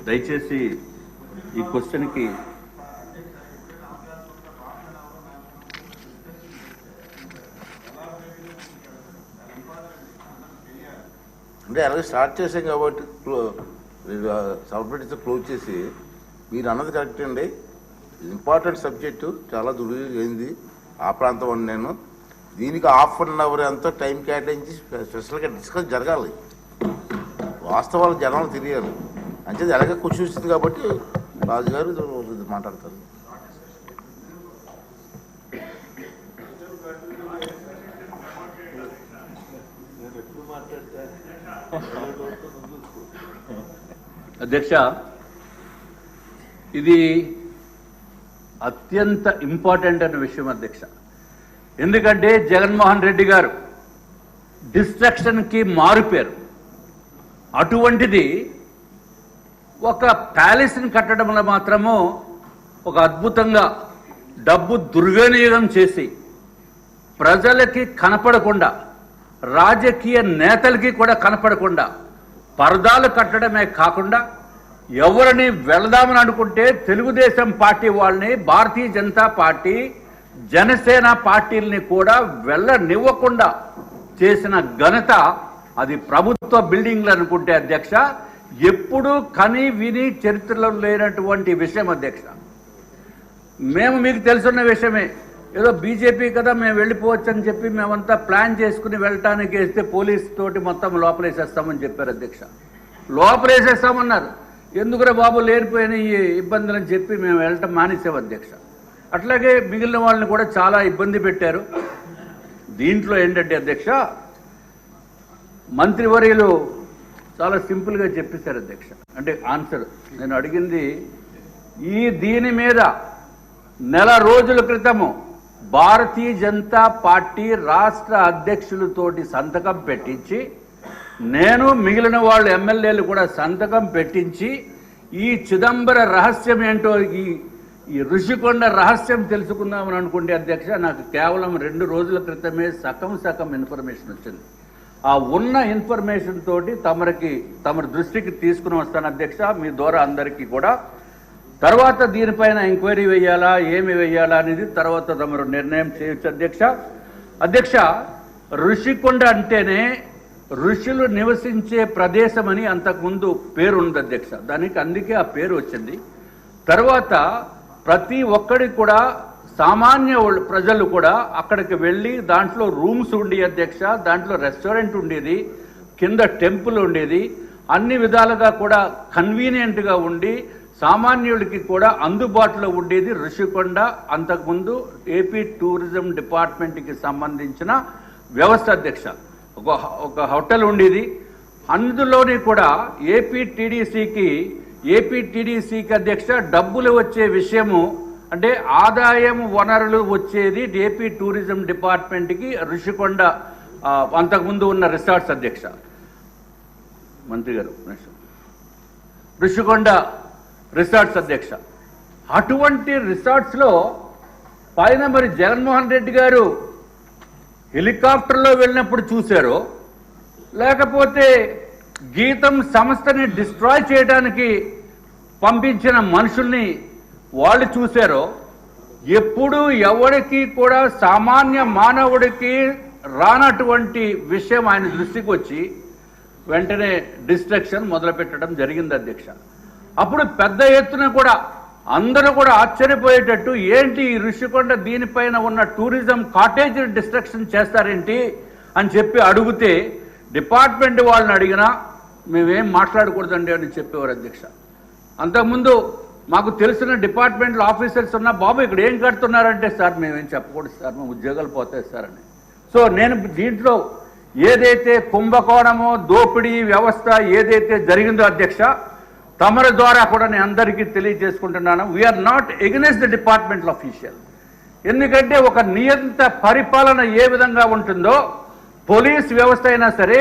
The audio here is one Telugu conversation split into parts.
దయచేసి ఈ క్వశ్చన్కి అంటే అలాగే స్టార్ట్ చేసాం కాబట్టి సబ్మిట్స్ క్లోజ్ చేసి మీరు అన్నది కరెక్ట్ అండి. ఇంపార్టెంట్ సబ్జెక్టు చాలా దుర్వినియోగమైంది ఆ ప్రాంతం అని నేను దీనికి ½ ఎంతో టైం కేటాయించి స్పెషల్గా డిస్కస్ జరగాలి. వాస్తవాలు జనాలు తెలియాలి అంటే ఎలాగే క్వశ్చన్ ఇస్తుంది కాబట్టి రాజుగారు మాట్లాడతారు. అధ్యక్ష, ఇది అత్యంత ఇంపార్టెంట్ అనే విషయం అధ్యక్ష. ఎందుకంటే జగన్మోహన్ రెడ్డి గారు డిస్ట్రక్షన్కి మారుపేరు. అటువంటిది ఒక ప్యాలెస్ని కట్టడంలో మాత్రము ఒక అద్భుతంగా డబ్బు దుర్వినియోగం చేసి ప్రజలకి కనపడకుండా, రాజకీయ నేతలకి కూడా కనపడకుండా పరదాలు కట్టడమే కాకుండా ఎవరిని వెళదామని అనుకుంటే తెలుగుదేశం పార్టీ వాళ్ళని, భారతీయ జనతా పార్టీ, జనసేన పార్టీలని కూడా వెళ్ళనివ్వకుండా చేసిన ఘనత అది ప్రభుత్వ బిల్డింగ్లు అనుకుంటే అధ్యక్ష ఎప్పుడూ కని విని చరిత్రలో లేనటువంటి విషయం అధ్యక్ష. మేము మీకు తెలుసున్న విషయమే, ఏదో బీజేపీ కదా మేము వెళ్ళిపోవచ్చు అని చెప్పి మేమంతా ప్లాన్ చేసుకుని వెళ్ళటానికి వేస్తే పోలీస్ తోటి మొత్తం లోపలేసేస్తామని చెప్పారు అధ్యక్ష. లోపలేసేస్తామన్నారు. ఎందుకురా బాబు లేనిపోయిన ఈ ఇబ్బందులు అని చెప్పి మేము వెళ్ళటం మానేసాం అధ్యక్ష. అట్లాగే మిగిలిన వాళ్ళని కూడా చాలా ఇబ్బంది పెట్టారు. దీంట్లో ఏంటంటే అధ్యక్ష మంత్రివర్యులు చాలా సింపుల్గా చెప్పేశారు అధ్యక్ష. అంటే ఆన్సర్ నేను అడిగింది దీని మీద నెల రోజుల క్రితము భారతీయ జనతా పార్టీ రాష్ట్ర అధ్యక్షులతోటి సంతకం పెట్టించి, నేను మిగిలిన వాళ్ళు ఎమ్మెల్యేలు కూడా సంతకం పెట్టించి ఈ చిదంబర రహస్యం ఏంటో, ఈ ఋషికొండ రహస్యం తెలుసుకుందామని అనుకుంటే అధ్యక్ష నాకు కేవలం 2 రోజుల క్రితమే సగం ఇన్ఫర్మేషన్ వచ్చింది. ఆ ఉన్న ఇన్ఫర్మేషన్ తోటి తమరి దృష్టికి తీసుకుని వస్తాను అధ్యక్ష, మీ ద్వారా అందరికీ కూడా. తర్వాత దీనిపైన ఎంక్వైరీ వేయాలా, ఏమి వేయాలా అనేది తర్వాత తమరు నిర్ణయం చేయొచ్చు అధ్యక్ష. అధ్యక్ష, ఋషికొండ అంటేనే ఋషులు నివసించే ప్రదేశం అని అంతకుముందు పేరు ఉంది అధ్యక్ష. దానికి అందుకే ఆ పేరు వచ్చింది. తర్వాత ప్రతి ఒక్కడికి కూడా సామాన్య ప్రజలు కూడా అక్కడికి వెళ్ళి దాంట్లో రూమ్స్ ఉండి అధ్యక్ష, దాంట్లో రెస్టారెంట్ ఉండేది, కింద టెంపుల్ ఉండేది, అన్ని విధాలుగా కూడా కన్వీనియంట్గా ఉండి సామాన్యుడికి కూడా అందుబాటులో ఉండేది ఋషికొండ. అంతకుముందు ఏపీ టూరిజం డిపార్ట్మెంట్కి సంబంధించిన వ్యవస్థ అధ్యక్ష. ఒక హోటల్ ఉండేది. అందులోని కూడా ఏపీ టీడీసీకి అధ్యక్ష డబ్బులు వచ్చే విషయము అంటే ఆదాయం వనరులు వచ్చేది ఏపీ టూరిజం డిపార్ట్మెంట్కి ఋషికొండ అంతకుముందు ఉన్న రిసార్ట్స్ అధ్యక్ష. మంత్రి గారు ఋషికొండ రిసార్ట్స్ అధ్యక్ష. అటువంటి రిసార్ట్స్లో పైన మరి జగన్మోహన్ రెడ్డి గారు హెలికాప్టర్లో వెళ్ళినప్పుడు చూశారో, లేకపోతే గీతం సంస్థని డిస్ట్రాయ్ చేయడానికి పంపించిన మనుషుల్ని వాళ్ళు చూశారో, ఎప్పుడు ఎవరికి కూడా సామాన్య మానవుడికి రానటువంటి విషయం ఆయన దృష్టికి వచ్చి వెంటనే డిస్ట్రక్షన్ మొదలుపెట్టడం జరిగింది అధ్యక్ష. అప్పుడు పెద్ద ఎత్తున కూడా అందరూ కూడా ఆశ్చర్యపోయేటట్టు ఏంటి ఈ ఋషికొండ దీనిపైన ఉన్న టూరిజం కాటేజ్ డిస్ట్రక్షన్ చేస్తారేంటి అని చెప్పి అడిగితే డిపార్ట్మెంట్ వాళ్ళని అడిగినా మేమేం మాట్లాడకూడదండి అని చెప్పేవారు అధ్యక్ష. అంతకుముందు మాకు తెలిసిన డిపార్ట్మెంట్లో ఆఫీసర్స్ ఉన్నా, బాబు ఇక్కడ ఏం కడుతున్నారంటే సార్ మేమేం చెప్పకూడదు సార్, మా ఉద్యోగాలు పోతాయి సార్ అని. సో నేను దీంట్లో ఏదైతే కుంభకోణమో దోపిడీ వ్యవస్థ ఏదైతే జరిగిందో అధ్యక్ష, తమరి ద్వారా కూడా నేను అందరికీ తెలియజేసుకుంటున్నాను, we are not against the departmental official. ఎందుకంటే ఒక నియంత పరిపాలన ఏ విధంగా ఉంటుందో పోలీస్ వ్యవస్థ అయినా సరే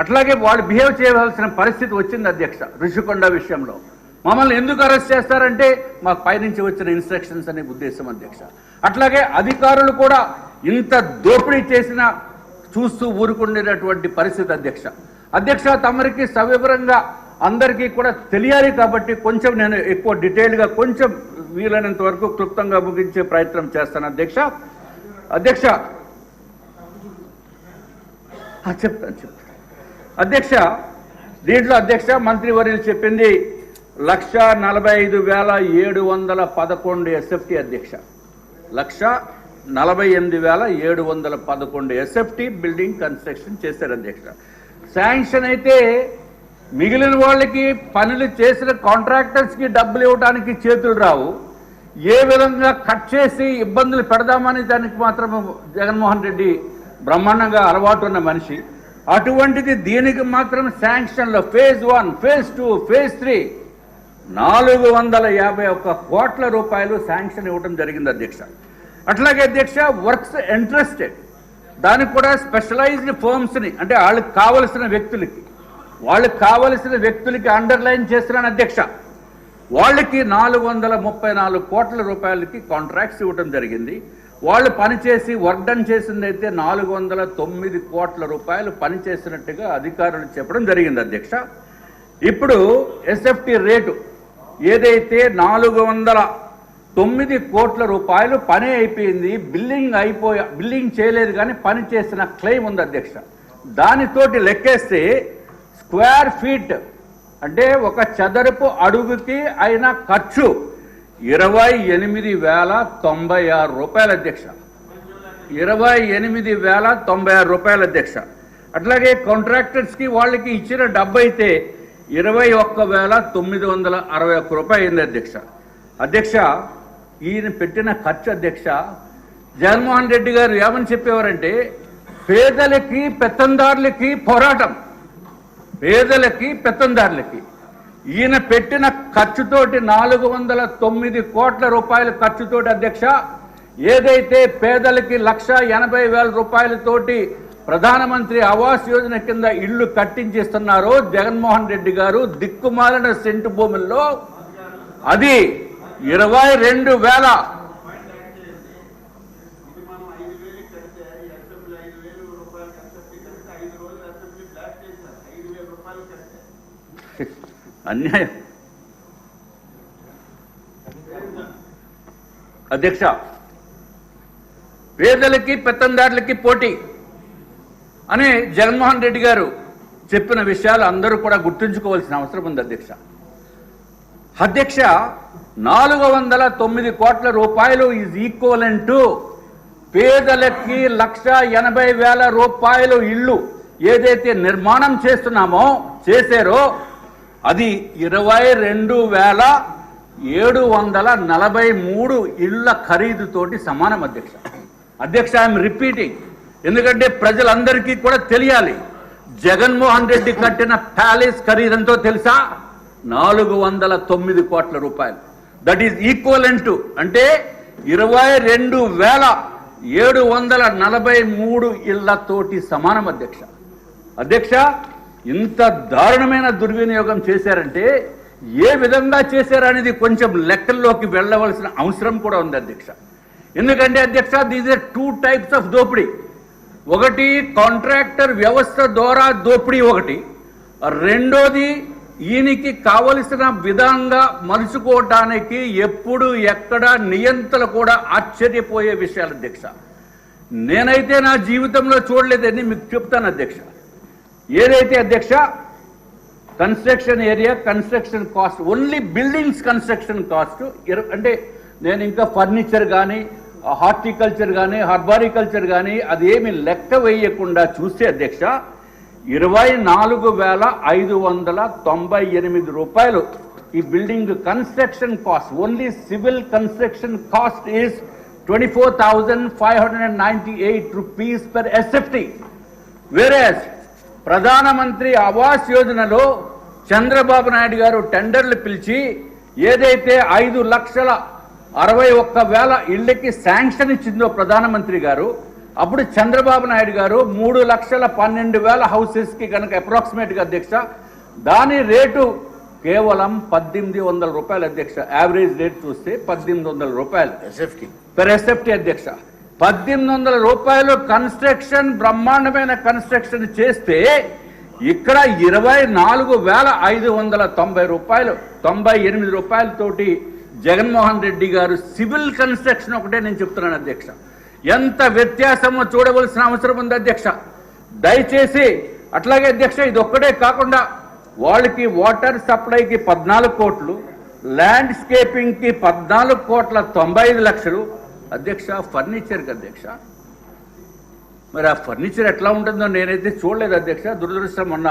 అట్లాగే వాళ్ళు బిహేవ్ చేయవలసిన పరిస్థితి వచ్చింది అధ్యక్ష. ఋషికొండ విషయంలో మమ్మల్ని ఎందుకు అరెస్ట్ చేస్తారంటే మాకు పైనుంచి వచ్చిన ఇన్స్ట్రక్షన్స్ అనే ఉద్దేశం అధ్యక్ష. అట్లాగే అధికారులు కూడా ఇంత దోపిడీ చేసినా చూస్తూ ఊరుకుండేటటువంటి పరిస్థితి అధ్యక్ష. తమరికి సవివరంగా అందరికీ కూడా తెలియాలి కాబట్టి కొంచెం నేను ఎక్కువ డీటెయిల్గా కొంచెం వీలైనంత వరకు క్లుప్తంగా ముగించే ప్రయత్నం చేస్తాను అధ్యక్ష. చెప్తాను అధ్యక్ష. దీంట్లో అధ్యక్ష మంత్రివర్యులు చెప్పింది 1,45,711 SFT అధ్యక్ష. 1,48,711 SFT బిల్డింగ్ కన్స్ట్రక్షన్ చేశారు అధ్యక్ష. శాంక్షన్ అయితే మిగిలిన వాళ్ళకి పనులు చేసిన కాంట్రాక్టర్స్కి డబ్బులు ఇవ్వడానికి చేతులు రావు. ఏ విధంగా కట్ చేసి ఇబ్బందులు పెడదామని దానికి మాత్రం జగన్మోహన్ రెడ్డి బ్రహ్మాండంగా అలవాటు ఉన్న మనిషి. అటువంటిది దీనికి మాత్రం శాంక్షన్లో ఫేజ్ 1, ఫేజ్ 2, ఫేజ్ 3 451 కోట్ల రూపాయలు శాంక్షన్ ఇవ్వడం జరిగింది అధ్యక్ష. అట్లాగే అధ్యక్ష వర్క్స్ ఇంట్రెస్టెడ్ దానికి కూడా స్పెషలైజ్డ్ ఫర్మ్స్ని అంటే వాళ్ళకి కావలసిన వ్యక్తులకి అండర్లైన్ చేస్తున్నాను అధ్యక్ష. వాళ్ళకి 434 కోట్ల రూపాయలకి కాంట్రాక్ట్స్ ఇవ్వడం జరిగింది. వాళ్ళు పనిచేసి వర్క్ డన్ చేసిందైతే 409 కోట్ల రూపాయలు పనిచేసినట్టుగా అధికారులు చెప్పడం జరిగింది అధ్యక్ష. ఇప్పుడు SFT రేటు ఏదైతే 409 కోట్ల రూపాయలు పని అయిపోయింది, బిల్లింగ్ చేయలేదు కానీ పని చేసిన క్లెయిమ్ ఉంది అధ్యక్ష. దానితోటి లెక్కేస్తే స్క్వేర్ ఫీట్ అంటే ఒక చదరపు అడుగుకి అయిన ఖర్చు 28,096 రూపాయలు అధ్యక్ష. 28,096 రూపాయలు అధ్యక్ష. అట్లాగే కాంట్రాక్టర్స్కి వాళ్ళకి ఇచ్చిన డబ్బు అయితే 21,961 రూపాయలు అయింది అధ్యక్ష. ఈయన పెట్టిన ఖర్చు అధ్యక్ష జగన్మోహన్ రెడ్డి గారు ఏమని చెప్పేవారంటే పేదలకి పెత్తందారులకి పోరాటం, ఈయన పెట్టిన ఖర్చుతోటి 409 కోట్ల రూపాయల ఖర్చుతోటి అధ్యక్ష ఏదైతే పేదలకి 1,80,000 రూపాయలతోటి ప్రధానమంత్రి ఆవాస్ యోజన కింద ఇళ్లు కట్టించిస్తున్నారో జగన్మోహన్ రెడ్డి గారు దిక్కుమాలిన సెంటు భూముల్లో అది 22,000 అన్యాయం అధ్యక్ష. పేదలకి పెత్తందారులకి పోటీ అని జగన్మోహన్ రెడ్డి గారు చెప్పిన విషయాలు అందరూ కూడా గుర్తుంచుకోవాల్సిన అవసరం ఉంది అధ్యక్ష. 409 కోట్ల రూపాయలు ఈజ్ ఈక్వలెంట్ టు పేదలకి 1,80,000 రూపాయలు ఇల్లు ఏదైతే నిర్మాణం చేశారో అది 22,743 ఇళ్ల ఖరీదుతోటి సమానం అధ్యక్ష. ఐఎమ్ రిపీటింగ్, ఎందుకంటే ప్రజలందరికీ కూడా తెలియాలి. జగన్మోహన్ రెడ్డి కట్టిన ప్యాలెస్ ఖరీదంతో తెలుసా? 409 కోట్ల రూపాయలు. దట్ ఈజ్ ఈక్వలెంట్ టు అంటే 22,743 ఇళ్లతోటి సమానం అధ్యక్ష. ఇంత దారుణమైన దుర్వినియోగం చేశారంటే ఏ విధంగా చేశారనేది కొంచెం లెక్కల్లోకి వెళ్ళవలసిన అవసరం కూడా ఉంది అధ్యక్ష. ఎందుకంటే అధ్యక్ష దీస్ ఆర్ 2 types ఆఫ్ దోపిడీ. ఒకటి కాంట్రాక్టర్ వ్యవస్థ ద్వారా దోపిడీ, ఒకటి రెండోది ఈయనకి కావలసిన విధంగా మలుచుకోవటానికి ఎప్పుడు ఎక్కడ నియంత్రణలు కూడా ఆశ్చర్యపోయే విషయాలు అధ్యక్ష. నేనైతే నా జీవితంలో చూడలేదని మీకు చెప్తాను అధ్యక్ష. ఏదైతే అధ్యక్ష construction area construction cost only buildings construction cost అంటే నేను ఇంకా ఫర్నిచర్ కానీ హార్టికల్చర్ కానీ హర్బారికల్చర్ కానీ అదేమి లెక్క వేయకుండా చూస్తే అధ్యక్ష 24,598 రూపాయలు ఈ building construction cost. Only civil construction cost is 24,598 rupees per SFT. Whereas ప్రధానమంత్రి ఆవాస్ యోజనలో చంద్రబాబు నాయుడు గారు టెండర్లు పిలిచి ఏదైతే 5,61,000 ఇళ్లకి శాంక్షన్ ఇచ్చిందో ప్రధానమంత్రి గారు, అప్పుడు చంద్రబాబు నాయుడు గారు 3,12,000 హౌసెస్కి కనుక అప్రాక్సిమేట్గా అధ్యక్ష దాని రేటు కేవలం 1,800 రూపాయలు అధ్యక్ష. యావరేజ్ రేట్ చూస్తే 1,800 రూపాయలు పర్ SFT అధ్యక్ష. 1,800 రూపాయలు కన్స్ట్రక్షన్ బ్రహ్మాండమైన కన్స్ట్రక్షన్ చేస్తే ఇక్కడ 24,590 రూపాయలు 98 రూపాయలతోటి జగన్మోహన్ రెడ్డి గారు సివిల్ కన్స్ట్రక్షన్ ఒకటే నేను చెప్తున్నాను అధ్యక్ష. ఎంత వ్యత్యాసమో చూడవలసిన అవసరం ఉంది అధ్యక్ష. దయచేసి అట్లాగే అధ్యక్ష ఇది ఒక్కటే కాకుండా వాళ్ళకి వాటర్ సప్లైకి 14 కోట్లు, ల్యాండ్స్కేపింగ్కి 14,95,00,000 అధ్యక్ష. ఫర్నిచర్కి అధ్యక్ష మరి ఆ ఫర్నిచర్ ఎట్లా ఉంటుందో నేనైతే చూడలేదు అధ్యక్ష. దురదృష్టం మొన్న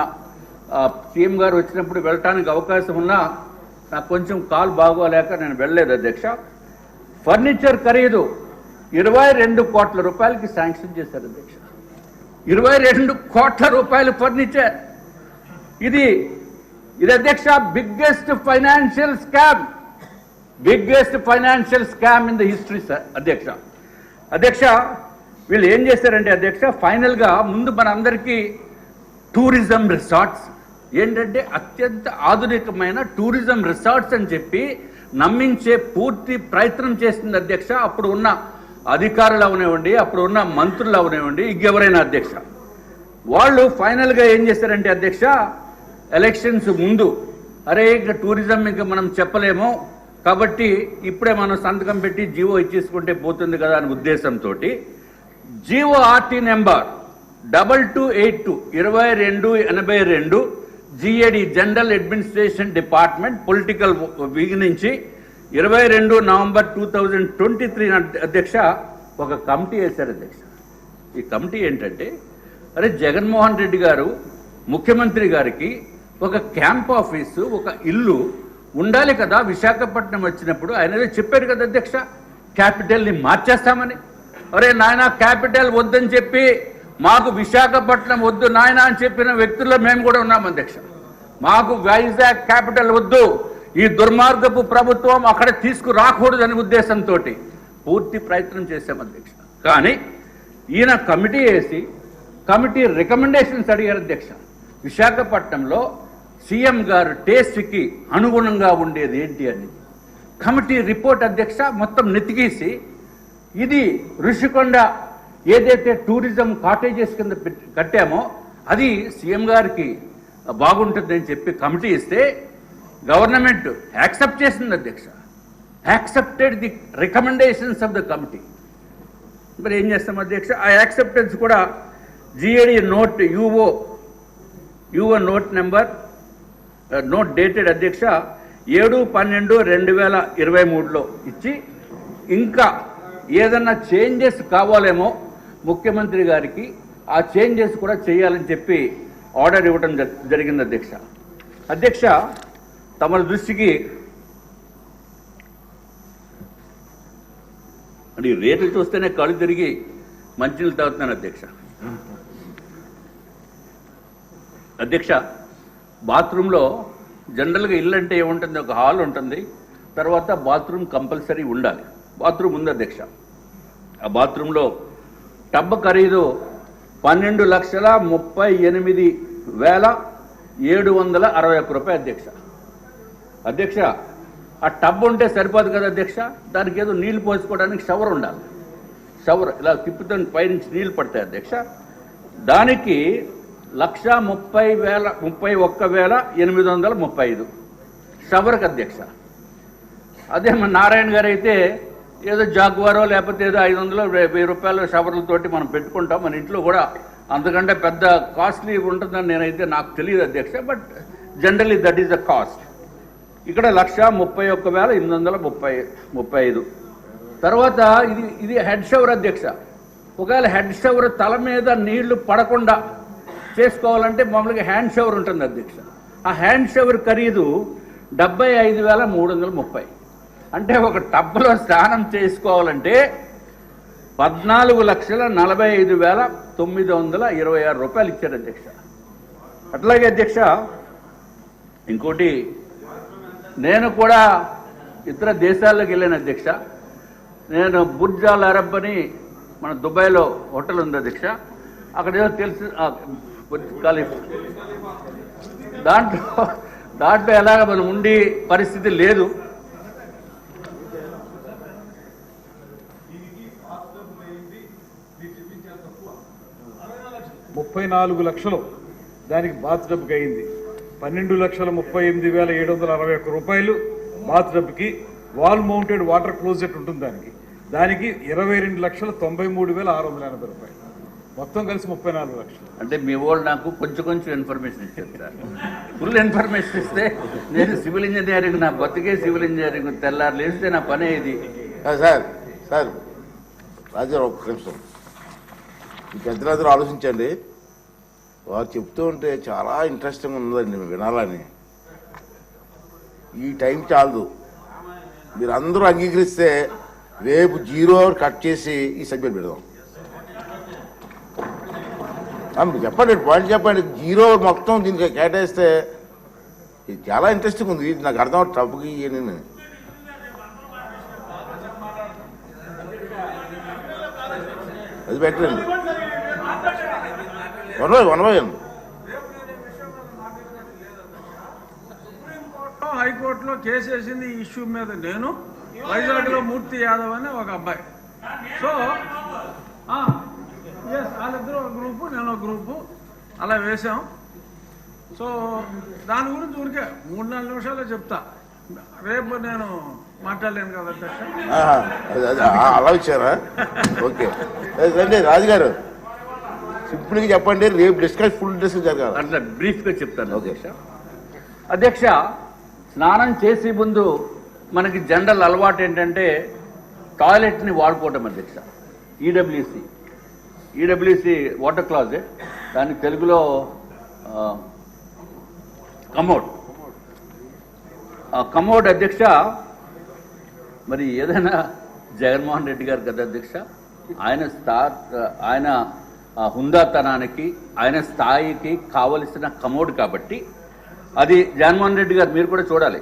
సీఎం గారు వచ్చినప్పుడు వెళ్ళటానికి అవకాశం ఉన్నా నాకు కొంచెం కాలు బాగోలేక నేను వెళ్ళలేదు అధ్యక్ష. ఫర్నిచర్ ఖరీదు 22 కోట్ల రూపాయలకి శాంక్షన్ చేశారు అధ్యక్ష. 22 కోట్ల రూపాయలు ఫర్నిచర్. ఇది అధ్యక్ష biggest financial scam in the history sir అధ్యక్ష. వీళ్ళు ఏం చేశారంటే అధ్యక్ష ఫైనల్గా ముందు మన అందరికీ టూరిజం రిసార్ట్స్ ఏంటంటే అత్యంత ఆధునికమైన టూరిజం రిసార్ట్స్ అని చెప్పి నమ్మించే పూర్తి ప్రయత్నం చేసింది అధ్యక్ష. అప్పుడు ఉన్న అధికారులు అవనివ్వండి, అప్పుడు ఉన్న మంత్రులు అవనివ్వండి, ఇంకెవరైనా అధ్యక్ష. వాళ్ళు ఫైనల్గా ఏం చేశారంటే అధ్యక్ష ఎలక్షన్స్ ముందు అరే ఇంకా టూరిజం ఇంకా మనం చెప్పలేము కాబట్టి ఇప్పుడే మనం సంతకం పెట్టి జీవో ఇచ్చేసుకుంటే పోతుంది కదా అనే ఉద్దేశంతో GO RT number 2282 2282 GAD general administration department political wing నుంచి 22 నవంబర్ 2023 అధ్యక్ష ఒక కమిటీ వేశారు అధ్యక్ష. ఈ కమిటీ ఏంటంటే అరే జగన్మోహన్ రెడ్డి గారు ముఖ్యమంత్రి గారికి ఒక క్యాంప్ ఆఫీసు ఒక ఇల్లు ఉండాలి కదా విశాఖపట్నం వచ్చినప్పుడు. ఆయన చెప్పారు కదా అధ్యక్ష క్యాపిటల్ని మార్చేస్తామని. అరే నాయన క్యాపిటల్ వద్దని చెప్పి మాకు విశాఖపట్నం వద్దు నాయన అని చెప్పిన వ్యక్తుల్లో మేము కూడా ఉన్నాం అధ్యక్ష. మాకు వైజాగ్ క్యాపిటల్ వద్దు, ఈ దుర్మార్గపు ప్రభుత్వం అక్కడ తీసుకురాకూడదనే ఉద్దేశంతో పూర్తి ప్రయత్నం చేశాం అధ్యక్ష. కానీ ఈయన కమిటీ వేసి కమిటీ రికమెండేషన్స్ అడిగారు అధ్యక్ష. విశాఖపట్నంలో సీఎం గారు టేస్ట్కి అనుగుణంగా ఉండేది ఏంటి అని కమిటీ రిపోర్ట్ అధ్యక్ష మొత్తం నెతికేసి ఇది ఋషికొండ ఏదైతే టూరిజం కాటేజెస్ కింద కట్టామో అది సీఎం గారికి బాగుంటుందని చెప్పి కమిటీ ఇస్తే గవర్నమెంట్ యాక్సెప్ట్ చేసింది అధ్యక్ష. Accepted the recommendations of the committee. మరి ఏం చేస్తాం అధ్యక్ష ఆ యాక్సెప్టెన్స్ కూడా GAD note UO note number note dated అధ్యక్ష 7/12/2023 ఇచ్చి ఇంకా ఏదన్నా చేంజెస్ కావాలేమో ముఖ్యమంత్రి గారికి ఆ చేంజెస్ కూడా చేయాలని చెప్పి ఆర్డర్ ఇవ్వడం జరిగింది అధ్యక్ష. తమ దృష్టికి అంటే రేట్లు చూస్తేనే కళ్ళు తిరిగి మంచినీళ్ళు తాగుతున్నాను అధ్యక్ష. బాత్రూంలో జనరల్గా ఇల్లు అంటే ఏముంటుంది, ఒక హాల్ ఉంటుంది, తర్వాత బాత్రూమ్ కంపల్సరీ ఉండాలి. బాత్రూమ్ ఉంది అధ్యక్ష. ఆ బాత్రూంలో టబ్ ఖరీదు 12,38,761 రూపాయలు అధ్యక్ష. ఆ టబ్ ఉంటే సరిపోదు కదా అధ్యక్ష, దానికి ఏదో నీళ్లు పోసుకోవడానికి షవర్ ఉండాలి. షవర్ ఇలా తిప్పుతాను పైనుంచి నీళ్లు పడతాయి అధ్యక్ష. దానికి 1,31,835 షవర్కి అధ్యక్ష. అదే మన నారాయణ గారు అయితే ఏదో జాగ్వారో లేకపోతే ఏదో 500-1000 రూపాయల షవర్లతోటి మనం పెట్టుకుంటాం. మన ఇంట్లో కూడా అంతకంటే పెద్ద కాస్ట్లీ ఉంటుందని నేనైతే నాకు తెలియదు అధ్యక్ష. But generally that is the cost. ఇక్కడ 1,31,835. తర్వాత ఇది హెడ్ షవర్ అధ్యక్ష. ఒకవేళ హెడ్ షవర్ తల మీద నీళ్లు పడకుండా చేసుకోవాలంటే మామూలుగా హ్యాండ్ షవర్ ఉంటుంది అధ్యక్ష. ఆ హ్యాండ్ షవర్ ఖరీదు 75,330. అంటే ఒక టబ్లో స్నానం చేసుకోవాలంటే 14,45,926 రూపాయలు ఇచ్చారు అధ్యక్ష. అట్లాగే అధ్యక్ష ఇంకోటి నేను కూడా ఇతర దేశాల్లోకి వెళ్ళాను అధ్యక్ష. నేను బుర్జ్ అల్ అరబ్ అని మన దుబాయ్లో హోటల్ ఉంది అధ్యక్ష. అక్కడ ఏదో తెలుసు దాంట్లో ఎలాగ మనం ఉండి పరిస్థితి లేదు. $34 లక్షలు దానికి బాత్ టబ్కి అయింది 12,38,761 రూపాయలు. బాత్ టబ్కి వాల్ మౌంటెడ్ వాటర్ క్లోజెట్ ఉంటుంది దానికి 22,93,680 రూపాయలు. మొత్తం కలిసి 34 లక్షలు. అంటే మీ వాళ్ళు నాకు కొంచెం ఇన్ఫర్మేషన్ ఇచ్చారు సార్. ఫుల్ ఇన్ఫర్మేషన్ ఇస్తే నేను సివిల్ ఇంజనీరింగ్, నా బతికే సివిల్ ఇంజనీరింగ్, తెల్లారు లేస్తే నా పనే ఇది. సార్ రాజారావు ఒక్క నిమిషం, ఈ పెద్దలందరూ ఆలోచించండి. వారు చెప్తూ ఉంటే చాలా ఇంట్రెస్టింగ్ ఉందండి వినాలని. ఈ టైం చాలదు, మీరు అందరూ అంగీకరిస్తే రేపు 0 అవర్ కట్ చేసి ఈ సబ్జెక్ట్ పెడదాం. మీరు చెప్పండి, పాయింట్ చెప్పండి. 0 అవర్ మొత్తం దీనికి కేటాయిస్తే ఇది చాలా ఇంట్రెస్టింగ్ ఉంది. ఇది నాకు అర్థం టప్కి నేను అది పెట్టండి. One by one. హైకోర్టులో కేసు వేసింది ఈ ఇష్యూ మీద నేను, వైజాగ్లో మూర్తి యాదవ్ అని ఒక అబ్బాయి. సో వాళ్ళిద్దరూ ఒక గ్రూపు, నేను ఒక గ్రూపు, అలా వేసాం. సో దాని గురించి ఊరికే 3-4 నిమిషాలే చెప్తా, రేపు నేను మాట్లాడలేను కదా అధ్యక్ష. అలా ఇచ్చారా? ఓకే రండి రాజుగారు, సింపుల్గా చెప్పండి. రేపు ఫుల్ డిస్కస్ జరగాలి. అట్లా బ్రీఫ్గా చెప్తాను అధ్యక్ష. అధ్యక్ష, స్నానం చేసే ముందు మనకి జనరల్ అలవాటు ఏంటంటే టాయిలెట్ని వాడుకోవటం అధ్యక్ష. ఈడబ్ల్యూసి వాటర్ క్లాజెట్, దాని తెలుగులో కమోడ్. కమోడ్ అధ్యక్ష, మరి ఏదైనా జగన్మోహన్ రెడ్డి గారు కదా అధ్యక్ష, ఆయన హుందాతనానికి, ఆయన స్థాయికి కావలసిన కమోడ్ కాబట్టి అది జగన్మోహన్ రెడ్డి గారు మీరు కూడా చూడాలి.